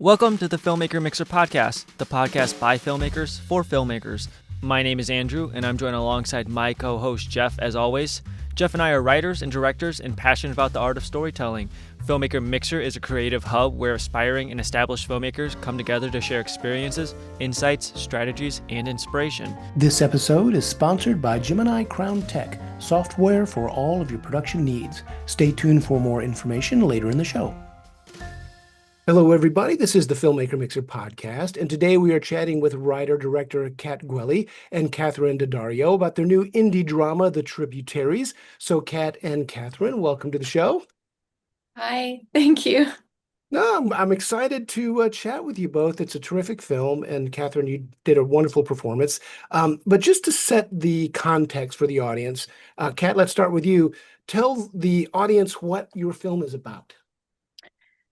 Welcome to the Filmmaker Mixer podcast, the podcast by filmmakers for filmmakers. My name is Andrew, and I'm joined alongside my co-host Jeff, as always. Jeff and I are writers and directors and passionate about the art of storytelling. Filmmaker Mixer is a creative hub where aspiring and established filmmakers come together to share experiences, insights, strategies, and inspiration. This episode is sponsored by Gemini Crown Tech, software for all of your production needs. Stay tuned for more information later in the show. Hello, everybody. This is the Filmmaker Mixer podcast, and today we are chatting with writer-director Kat Gueli and Catharine Daddario about their new indie drama, The Tributaries. So, Kat and Catharine, welcome to the show. Hi, thank you. No, I'm excited to chat with you both. It's a terrific film, and Catharine, you did a wonderful performance. But just to set the context for the audience, Kat, let's start with you. Tell the audience what your film is about.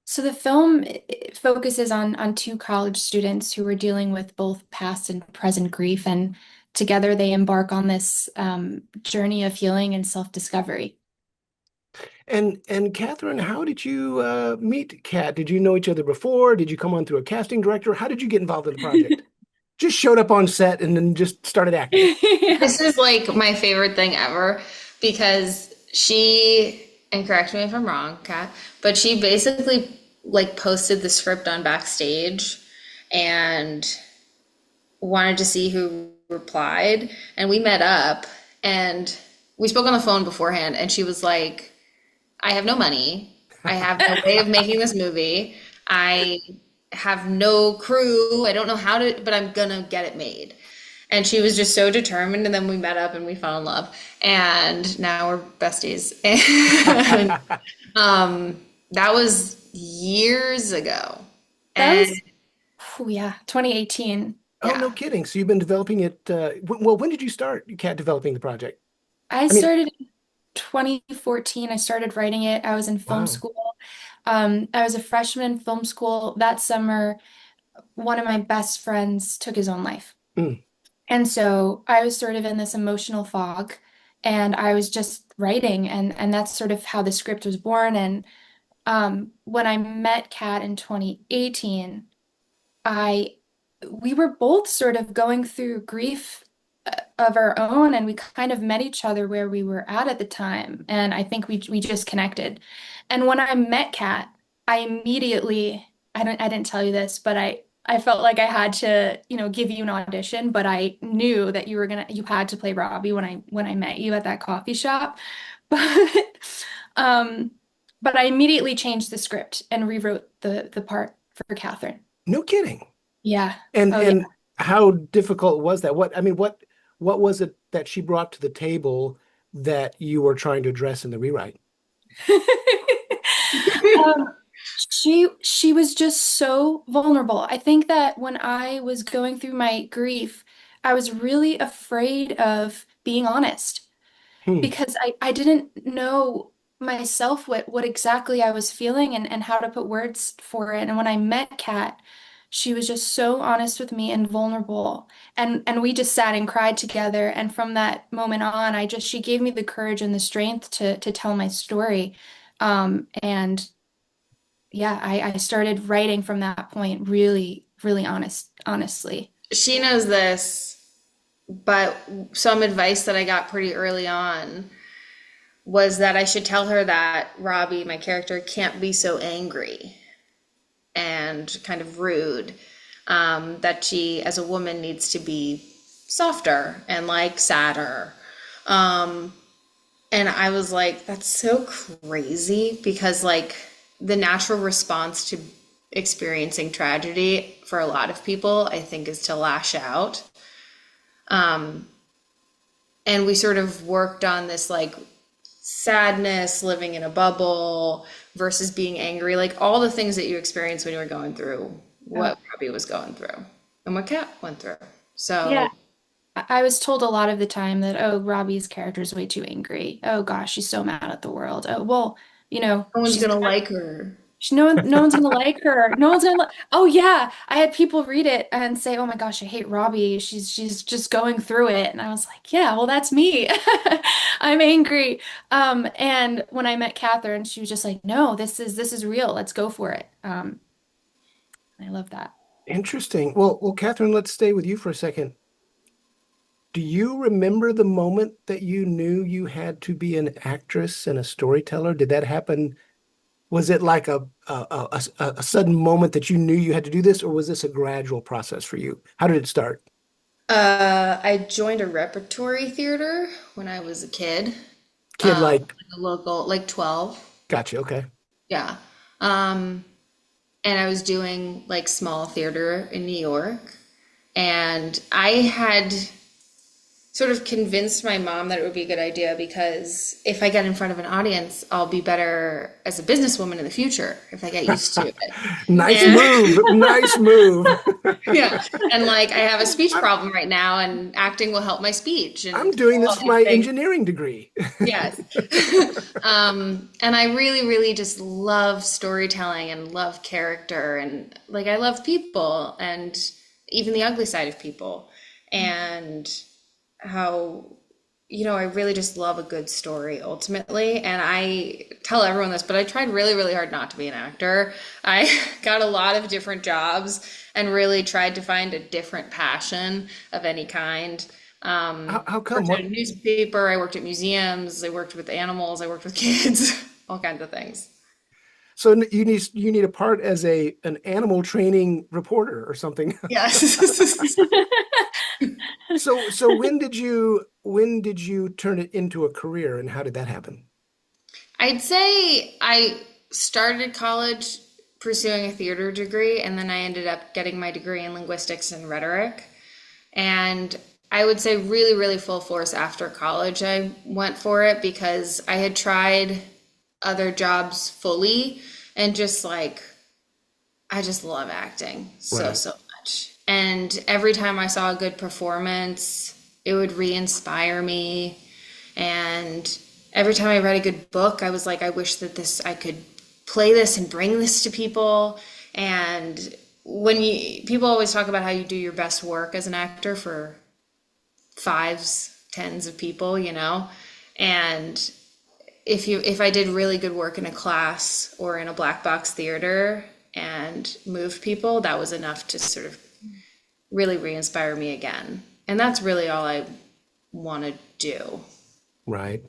So the film focuses on two college students who are dealing with both past and present grief, and together they embark on this journey of healing and self-discovery. And Catharine, how did you meet Kat? Did you know each other before? Did you come on through a casting director? How did you get involved in the project? Just showed up on set and then just started acting. Yeah. This is like my favorite thing ever because she, and correct me if I'm wrong, Kat, but she basically like posted the script on Backstage and wanted to see who replied. And we met up and we spoke on the phone beforehand, and she was like, I have no money. I have no way of making this movie. I have no crew. I don't know how to, but I'm gonna get it made. And she was just so determined. And then we met up and we fell in love. And now we're besties. And that was years ago. That was, 2018. Oh, no kidding. So you've been developing it. Well, when did you start, Kat, developing the project? I started in 2014. I started writing it. I was in film school. I was a freshman in film school. That summer, one of my best friends took his own life. And so I was sort of in this emotional fog, and I was just writing, and that's sort of how the script was born. And when I met Kat in 2018, we were both sort of going through grief of our own, and we kind of met each other where we were at the time, and I think we just connected. And when I met Kat, I immediately, I didn't tell you this, but I felt like I had to, give you an audition, but I knew that you had to play Robbie when I met you at that coffee shop. But I immediately changed the script and rewrote the part for Catherine. No kidding. Yeah. And how difficult was that? What was it that she brought to the table that you were trying to address in the rewrite? She was just so vulnerable. I think that when I was going through my grief, I was really afraid of being honest because I didn't know myself what exactly I was feeling and how to put words for it. And when I met Kat, she was just so honest with me and vulnerable. And we just sat and cried together. And from that moment on, she gave me the courage and the strength to tell my story. And yeah, I started writing from that point, really, really honestly. She knows this, but some advice that I got pretty early on was that I should tell her that Robbie, my character, can't be so angry and kind of rude, that she, as a woman, needs to be softer and like sadder. And I was like, that's so crazy, because like the natural response to experiencing tragedy for a lot of people, I think, is to lash out. And we sort of worked on this like sadness, living in a bubble versus being angry, like all the things that you experience when you were going through what Robbie was going through and what Kat went through. So yeah, I was told a lot of the time that, oh, Robbie's character is way too angry. Oh gosh, she's so mad at the world. Oh, well, no one's gonna like her. No one's gonna like her. No one's gonna. Oh yeah, I had people read it and say, "Oh my gosh, I hate Robbie. She's just going through it." And I was like, "Yeah, well, that's me. I'm angry." And when I met Catherine, she was just like, "No, this is real. Let's go for it." I love that. Interesting. Well, Catherine, let's stay with you for a second. Do you remember the moment that you knew you had to be an actress and a storyteller? Did that happen? Was it like a sudden moment that you knew you had to do this, or was this a gradual process for you? How did it start? I joined a repertory theater when I was a kid, Kid, like, like a local, like 12. gotcha. Okay. Yeah. Um, and I was doing like small theater in New York. And I had sort of convinced my mom that it would be a good idea because if I get in front of an audience, I'll be better as a businesswoman in the future if I get used to it. Nice And move. Nice move. yeah, and like I have a speech problem right now, and acting will help my speech I'm and doing all this for these my things. engineering degree. Yes. And I really, really just love storytelling and love character and like I love people and even the ugly side of people and how, I really just love a good story ultimately. And I tell everyone this, but I tried really, really hard not to be an actor. I got a lot of different jobs and really tried to find a different passion of any kind. How come? Worked at What? a newspaper, I worked at museums, I worked with animals, I worked with kids, all kinds of things. So you need a part as a an animal training reporter or something. Yes. So when did you turn it into a career, and how did that happen? I'd say I started college pursuing a theater degree, and then I ended up getting my degree in linguistics and rhetoric. And I would say really, really full force after college, I went for it because I had tried other jobs fully and just like, I just love acting so, Right. so much. And every time I saw a good performance, it would re-inspire me. And every time I read a good book, I was like, I wish that I could play this and bring this to people. And people always talk about how you do your best work as an actor for fives, tens of people. And if I did really good work in a class or in a black box theater and moved people, that was enough to sort of really re-inspire me again. And that's really all I want to do. Right.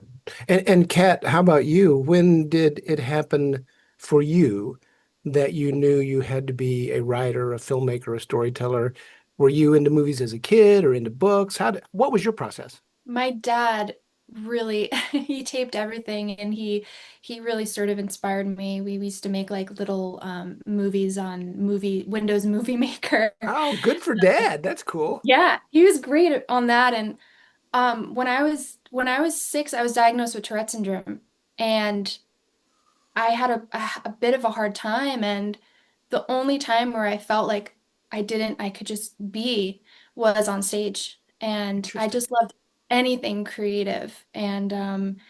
And Kat, how about you? When did it happen for you that you knew you had to be a writer, a filmmaker, a storyteller? Were you into movies as a kid or into books? What was your process? My dad really he taped everything and he really sort of inspired me. We used to make like little movies on Windows Movie Maker. Oh, good for dad. That's cool. Yeah, he was great on that. And when I was 6, I was diagnosed with Tourette syndrome, and I had a bit of a hard time. And the only time where I felt like I could just be was on stage. And I Interesting. just loved anything creative. And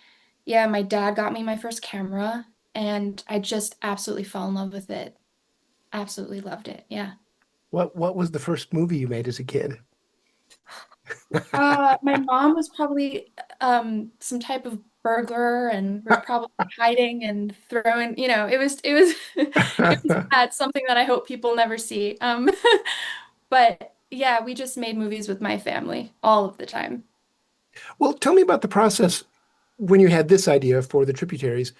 yeah, my dad got me my first camera, and I just absolutely fell in love with it. Absolutely loved it. Yeah. What was the first movie you made as a kid? My mom was probably some type of burglar, and we're probably hiding and throwing, it was it was bad, something that I hope people never see. But yeah, we just made movies with my family all of the time. Well, tell me about the process when you had this idea for the Tributaries.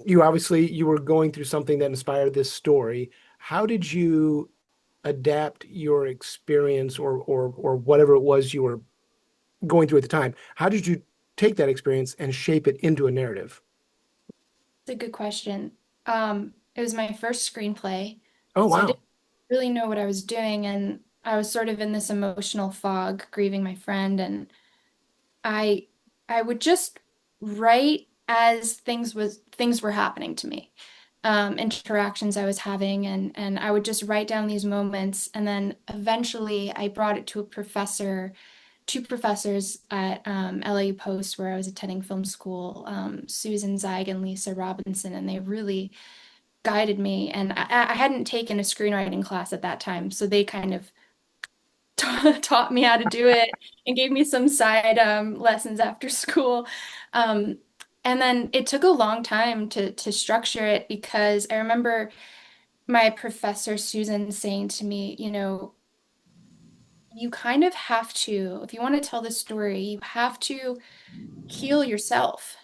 You were going through something that inspired this story. How did you adapt your experience or whatever it was you were going through at the time? How did you take that experience and shape it into a narrative? It's a good question. It was my first screenplay, Oh, so I wow. didn't really know what I was doing, and I was sort of in this emotional fog, grieving my friend, and I I would just write as things were happening to me, interactions I was having, and I would just write down these moments, and then eventually I brought it to two professors at LA Post where I was attending film school, Susan Zeig and Lisa Robinson, and they really guided me. And I hadn't taken a screenwriting class at that time, so they kind of taught me how to do it and gave me some side lessons after school. Um, and then it took a long time to structure it because I remember my professor Susan saying to me, you kind of have to, if you want to tell this story, you have to heal yourself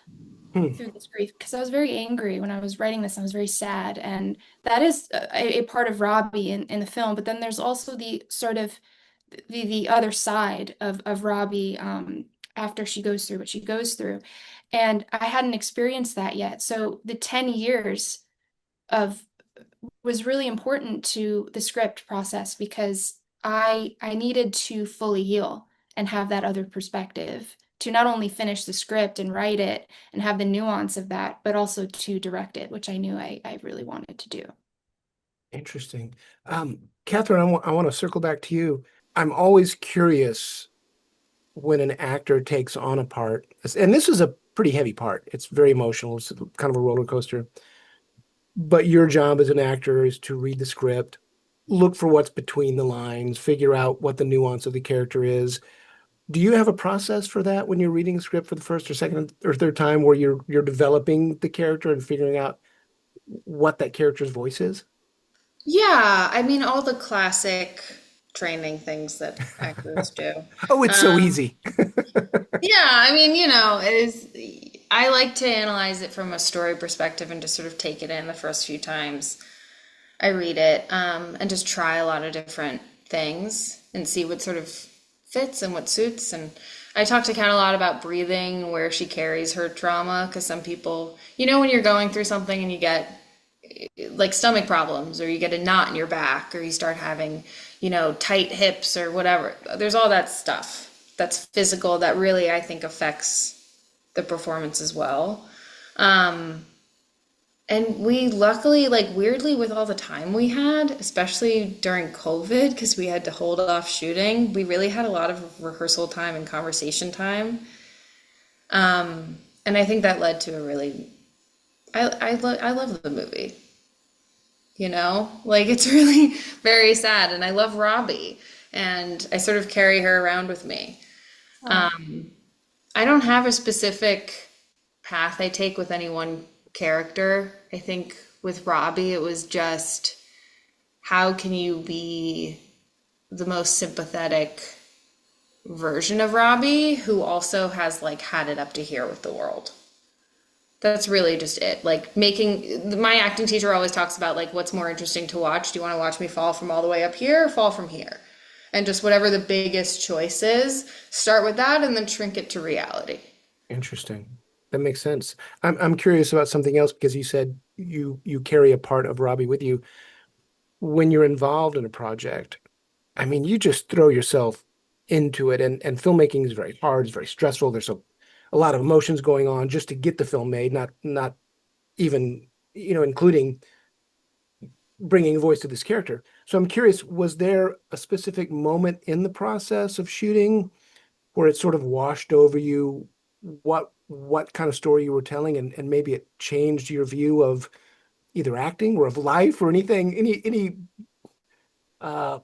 Hmm. through this grief. Because I was very angry when I was writing this. I was very sad. And that is a part of Robbie in the film. But then there's also the sort of the other side of Robbie after she goes through what she goes through. And I hadn't experienced that yet. So the 10 years of was really important to the script process because I needed to fully heal and have that other perspective to not only finish the script and write it and have the nuance of that, but also to direct it, which I knew I really wanted to do. Interesting. Catherine, I want to circle back to you. I'm always curious when an actor takes on a part, and this is a pretty heavy part. It's very emotional. It's kind of a roller coaster. But your job as an actor is to read the script, look for what's between the lines, figure out what the nuance of the character is. Do you have a process for that when you're reading a script for the first or second or third time where you're developing the character and figuring out what that character's voice is? Yeah, I mean, all the classic training things that actors do. Oh, it's so Um, easy. yeah, I mean, it is, I like to analyze it from a story perspective and just sort of take it in the first few times I read it, and just try a lot of different things and see what sort of fits and what suits. And I talk to Kat a lot about breathing, where she carries her trauma, because some people, when you're going through something and you get like stomach problems, or you get a knot in your back, or you start having, tight hips or whatever. There's all that stuff that's physical that really, I think, affects the performance as well. And we luckily, like weirdly, with all the time we had, especially during COVID, because we had to hold off shooting, we really had a lot of rehearsal time and conversation time. And I think that led to a really, I love the movie. Like it's really very sad, and I love Robbie, and I sort of carry her around with me. Oh. I don't have a specific path I take with any one character. I think with Robbie, it was just how can you be the most sympathetic version of Robbie who also has like had it up to here with the world. That's really just it. Like my acting teacher always talks about like what's more interesting to watch. Do you want to watch me fall from all the way up here or fall from here? And just whatever the biggest choice is, start with that and then shrink it to reality. Interesting. That makes sense. I'm curious about something else because you said you carry a part of Robbie with you. When you're involved in a project, I mean, you just throw yourself into it, and filmmaking is very hard, it's very stressful. There's a lot of emotions going on just to get the film made, not even, including bringing voice to this character. So I'm curious, was there a specific moment in the process of shooting where it sort of washed over you what kind of story you were telling, and maybe it changed your view of either acting or of life or anything, any uh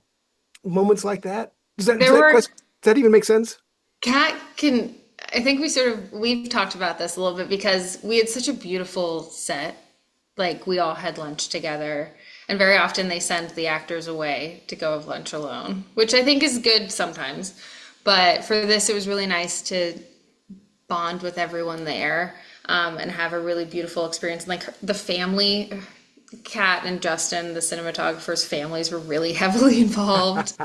moments like that? There were Does that even make sense? Kat can, I think we've talked about this a little bit because we had such a beautiful set. Like we all had lunch together, and very often they send the actors away to go have lunch alone, which I think is good sometimes. But for this, it was really nice to bond with everyone there, and have a really beautiful experience. Like the family, Kat and Justin, the cinematographer's families were really heavily involved.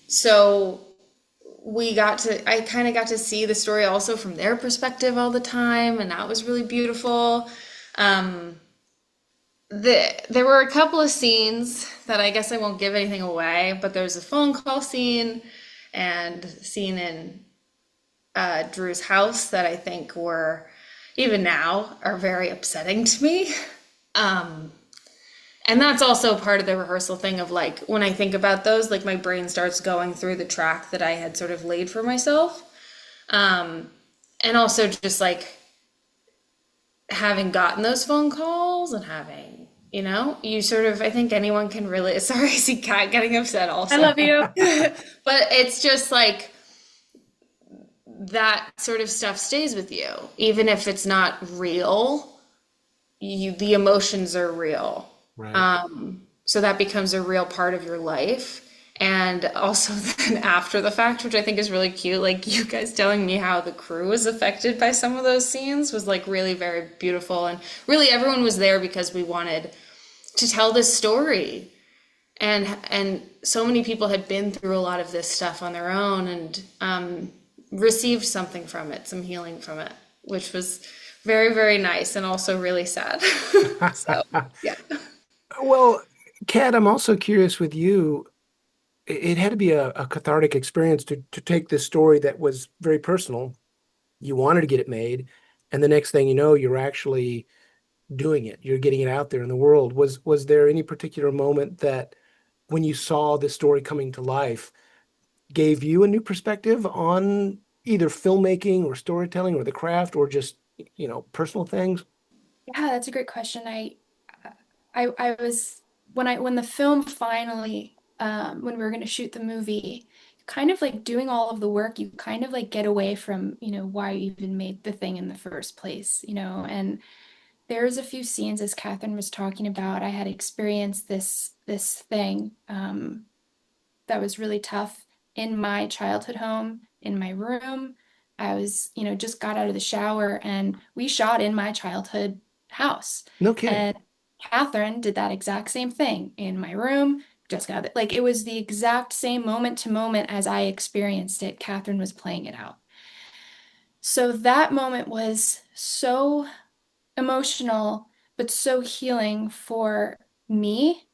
So I kind of got to see the story also from their perspective all the time, and that was really beautiful. There were a couple of scenes that I guess I won't give anything away, but there's a phone call scene and a scene in Drew's house that I think even now, are very upsetting to me. And that's also part of the rehearsal thing of like, when I think about those, like my brain starts going through the track that I had sort of laid for myself. And also just like having gotten those phone calls and having, you sort of, I think anyone can really, sorry, I see Kat getting upset also. I love you. But it's just like, that sort of stuff stays with you. Even if it's not real, the emotions are real. Right. So that becomes a real part of your life. And also then after the fact, which I think is really cute, like you guys telling me how the crew was affected by some of those scenes was like really very beautiful. And really everyone was there because we wanted to tell this story. And so many people had been through a lot of this stuff on their own and received something from it, some healing from it, which was very, very nice and also really sad. So, yeah. Well, Kat, I'm also curious with you. It had to be a cathartic experience to take this story that was very personal. You wanted to get it made, and the next thing you know, you're actually doing it. You're getting it out there in the world. Was there any particular moment that when you saw this story coming to life gave you a new perspective on either filmmaking or storytelling or the craft or just, personal things? Yeah, that's a great question. I was when the film finally when we were going to shoot the movie, kind of like doing all of the work, you kind of like get away from, why you even made the thing in the first place, and there's a few scenes as Catherine was talking about. I had experienced this thing that was really tough in my childhood home, in my room. I was, just got out of the shower and we shot in my childhood house. No kidding. And Catherine did that exact same thing in my room. Just got it. Like it was the exact same moment to moment as I experienced it. Catherine was playing it out. So that moment was so emotional, but so healing for me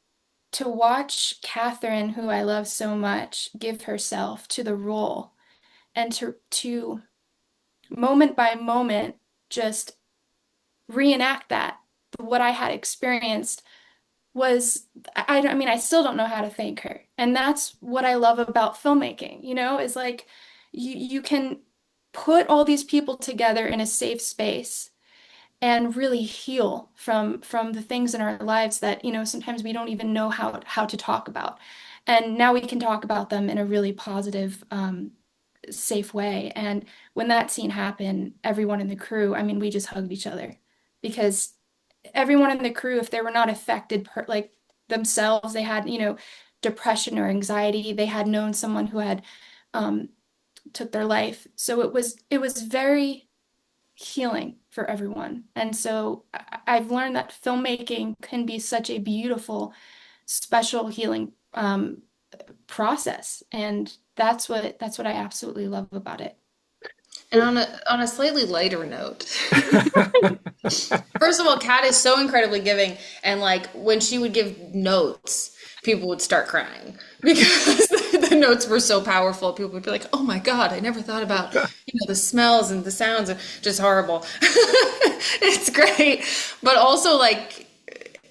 to watch Catherine, who I love so much, give herself to the role and to moment by moment just reenact that. What I had experienced was I mean I still don't know how to thank her. And that's what I love about filmmaking, is like you can put all these people together in a safe space and really heal from the things in our lives that, sometimes we don't even know how to talk about. And now we can talk about them in a really positive, safe way. And when that scene happened, everyone in the crew, I mean, we just hugged each other because everyone in the crew, if they were not affected like themselves, they had, depression or anxiety, they had known someone who had um, took their life. So it was very healing for everyone. And so I've learned that filmmaking can be such a beautiful, special healing process. And that's what I absolutely love about it. And on a slightly lighter note, first of all, Kat is so incredibly giving, and like when she would give notes, people would start crying because the notes were so powerful. People would be like, "Oh my God, I never thought about the smells and the sounds, are just horrible." It's great, but also like.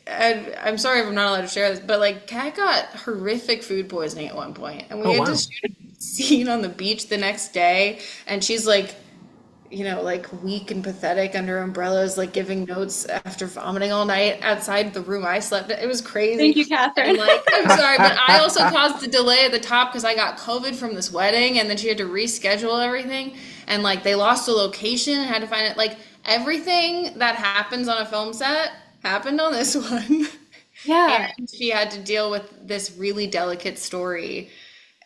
And I'm sorry if I'm not allowed to share this, but like Kat got horrific food poisoning at one point, and we Oh, had to wow. shoot a scene on the beach the next day, and she's like, like weak and pathetic under umbrellas, like giving notes after vomiting all night outside the room I slept in. It was Thank crazy. you, And Catherine. like, I'm sorry, but I also caused the delay at the top because I got COVID from this wedding and then she had to reschedule everything. And like, they lost the location and had to find it. Like, everything that happens on a film set happened on this one. Yeah. And she had to deal with this really delicate story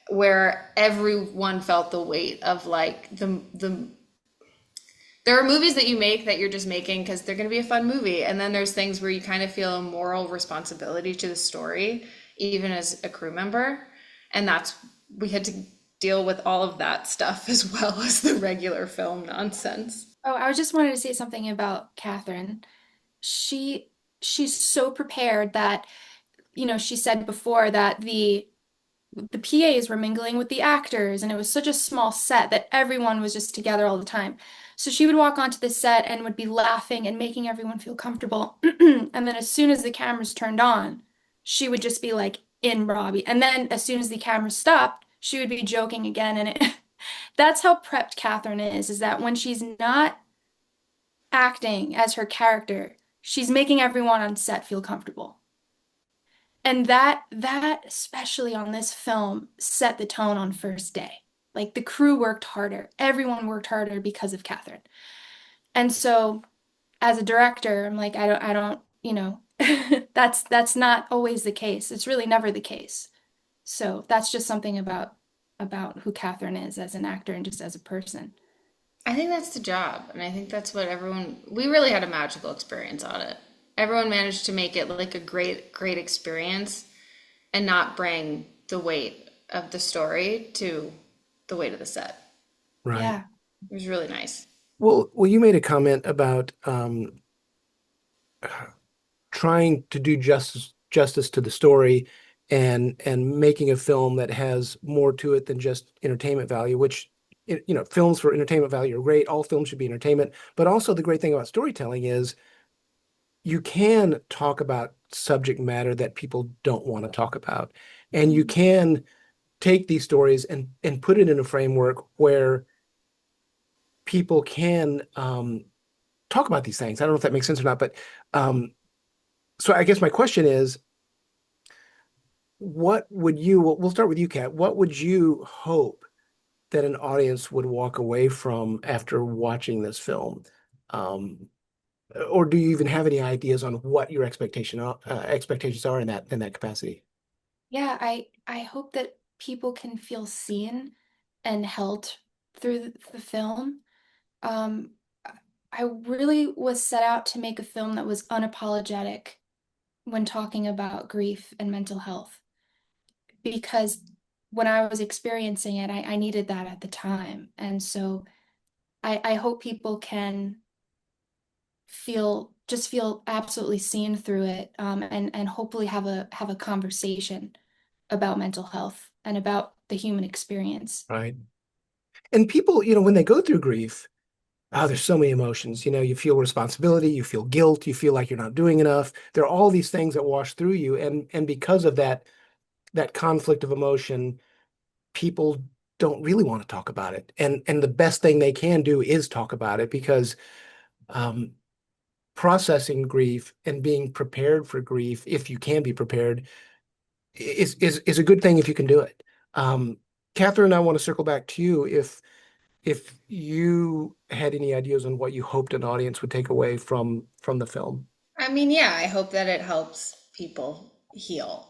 where everyone felt the weight of like the there are movies that you make that you're just making because they're going to be a fun movie. And then there's things where you kind of feel a moral responsibility to the story, even as a crew member. And we had to deal with all of that stuff as well as the regular film nonsense. Oh, I just wanted to say something about Catherine. She she's so prepared that, she said before that the PAs were mingling with the actors, and it was such a small set that everyone was just together all the time. So she would walk onto the set and would be laughing and making everyone feel comfortable. And then as soon as the cameras turned on, she would just be like in Robbie. And then as soon as the cameras stopped, she would be joking again. And that's how prepped Catherine is that when she's not acting as her character, she's making everyone on set feel comfortable. And that especially on this film set the tone on first day. Like the crew worked harder. Everyone worked harder because of Catherine. And so as a director, I'm like, I don't, that's not always the case. It's really never the case. So that's just something about who Catherine is as an actor and just as a person. I think that's the job, and I think that's what everyone, we really had a magical experience on it. Everyone managed to make it like a great experience and not bring the weight of the story to the weight of the set. Right. Yeah. It was really nice. Well, you made a comment about trying to do justice to the story and making a film that has more to it than just entertainment value, which films for entertainment value are great. All films should be entertainment, but also the great thing about storytelling is you can talk about subject matter that people don't want to talk about, and you can take these stories and put it in a framework where people can talk about these things. I don't know if that makes sense or not, but so I guess my question is, we'll start with you, Kat. What would you hope that an audience would walk away from after watching this film? Or do you even have any ideas on what your expectations are in that capacity? Yeah, I hope that people can feel seen and held through the film. Um, I really was set out to make a film that was unapologetic when talking about grief and mental health, because when I was experiencing it, I needed that at the time. And so I hope people can feel absolutely seen through it, and hopefully have a conversation about mental health and about the human experience. Right. And people, when they go through grief, there's so many emotions. You feel responsibility, you feel guilt, you feel like you're not doing enough. There are all these things that wash through you, and because of that conflict of emotion, people don't really want to talk about it. And the best thing they can do is talk about it, because um, processing grief and being prepared for grief, if you can be prepared, is a good thing if you can do it. Catherine, I want to circle back to you if you had any ideas on what you hoped an audience would take away from the film. I mean, yeah, I hope that it helps people heal.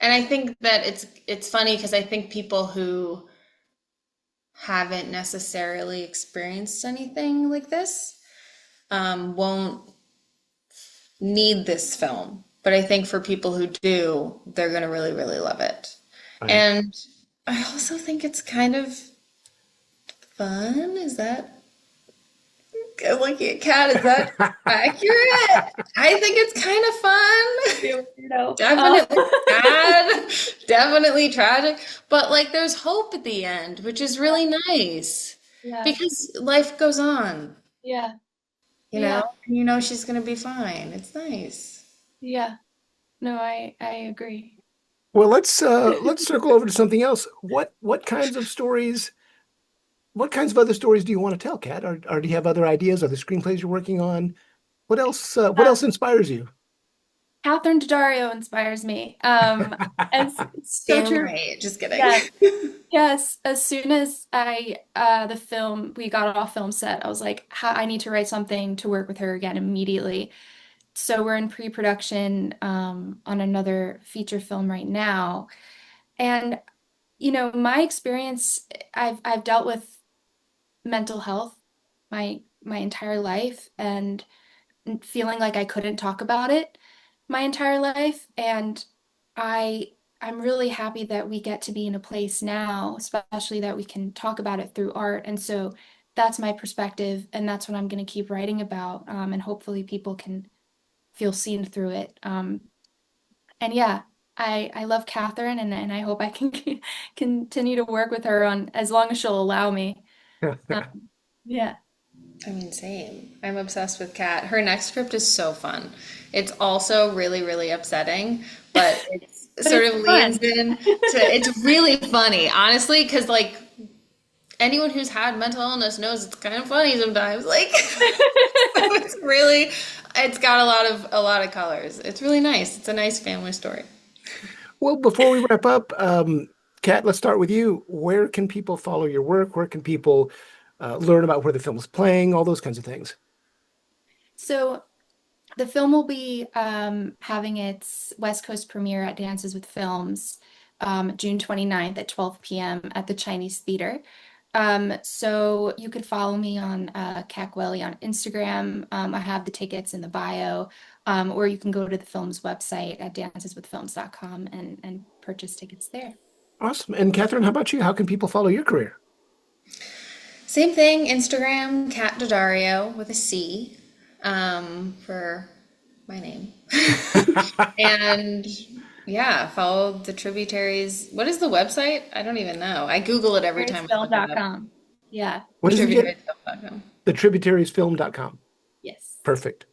And I think that it's funny because I think people who haven't necessarily experienced anything like this won't need this film. But I think for people who do, they're going to really, really love it. Right. And I also think it's kind of fun. Is that looking at Kat? Is that accurate? I think it's kind of fun. Definitely sad, definitely tragic, but like there's hope at the end, which is really nice Yeah. because life goes on, Yeah. you Yeah. know, and you know she's gonna be fine. It's nice. Yeah. No, I agree. Well, let's circle over to something else. What kinds of other stories do you want to tell, Kat? Or do you have other ideas? Are there screenplays you're working on? What else inspires you? Catherine Daddario inspires me. And so Damn true. right. Just kidding. Yes. Yes. As soon as we got off film set, I was like, I need to write something to work with her again immediately. So we're in pre-production on another feature film right now. And, my experience, I've dealt with mental health my entire life, and feeling like I couldn't talk about it my entire life. And I'm really happy that we get to be in a place now, especially that we can talk about it through art. And so that's my perspective, and that's what I'm going to keep writing about. And hopefully people can feel seen through it. And yeah, I love Catherine, and I hope I can continue to work with her on as long as she'll allow me. Yeah. I mean, same. I'm obsessed with Kat. Her next script is so fun. It's also really, really upsetting, but it's But sort it's of fun. leans in to, it's really funny, honestly, because like anyone who's had mental illness knows it's kind of funny sometimes. Like, it's got a lot of colors. It's really nice. It's a nice family story. Well, before we wrap up, Kat, let's start with you. Where can people follow your work? Where can people learn about where the film is playing? All those kinds of things. So The film will be having its West Coast premiere at Dances with Films June 29th at 12 p.m. at the Chinese Theater. So you could follow me on Kat Gueli on Instagram. I have the tickets in the bio, or you can go to the film's website at danceswithfilms.com and purchase tickets there. Awesome. And Catherine, how about you? How can people follow your career? Same thing, Instagram, Kat Daddario with a C for my name. And yeah, follow the Tributaries. What is the website? I don't even know. I Google it every time. Tributariesfilm.com. Yeah. What is it again? Tributariesfilm.com. The Tributariesfilm.com. Yes. Perfect.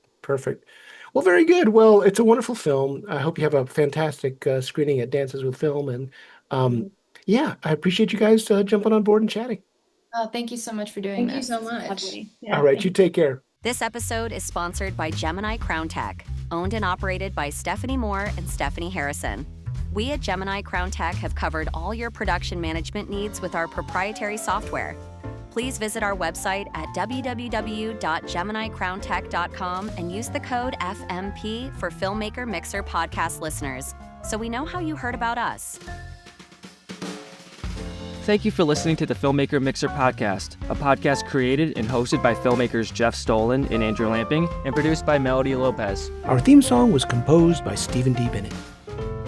Well, very good. Well, it's a wonderful film. I hope you have a fantastic screening at Dances with Film. And yeah, I appreciate you guys jumping on board and chatting. Oh, thank you so much for doing this. Thank you so much. Lovely. Yeah, All right, you take care. This episode is sponsored by Gemini Crown Tech, owned and operated by Stephanie Moore and Stephanie Harrison. We at Gemini Crown Tech have covered all your production management needs with our proprietary software. Please visit our website at www.geminicrowntech.com and use the code FMP for Filmmaker Mixer podcast listeners, so we know how you heard about us. Thank you for listening to the Filmmaker Mixer podcast, a podcast created and hosted by filmmakers Jeff Stolen and Andrew Lamping, and produced by Melody Lopez. Our theme song was composed by Stephen D. Bennett.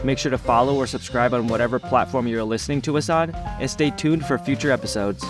Make sure to follow or subscribe on whatever platform you're listening to us on, and stay tuned for future episodes.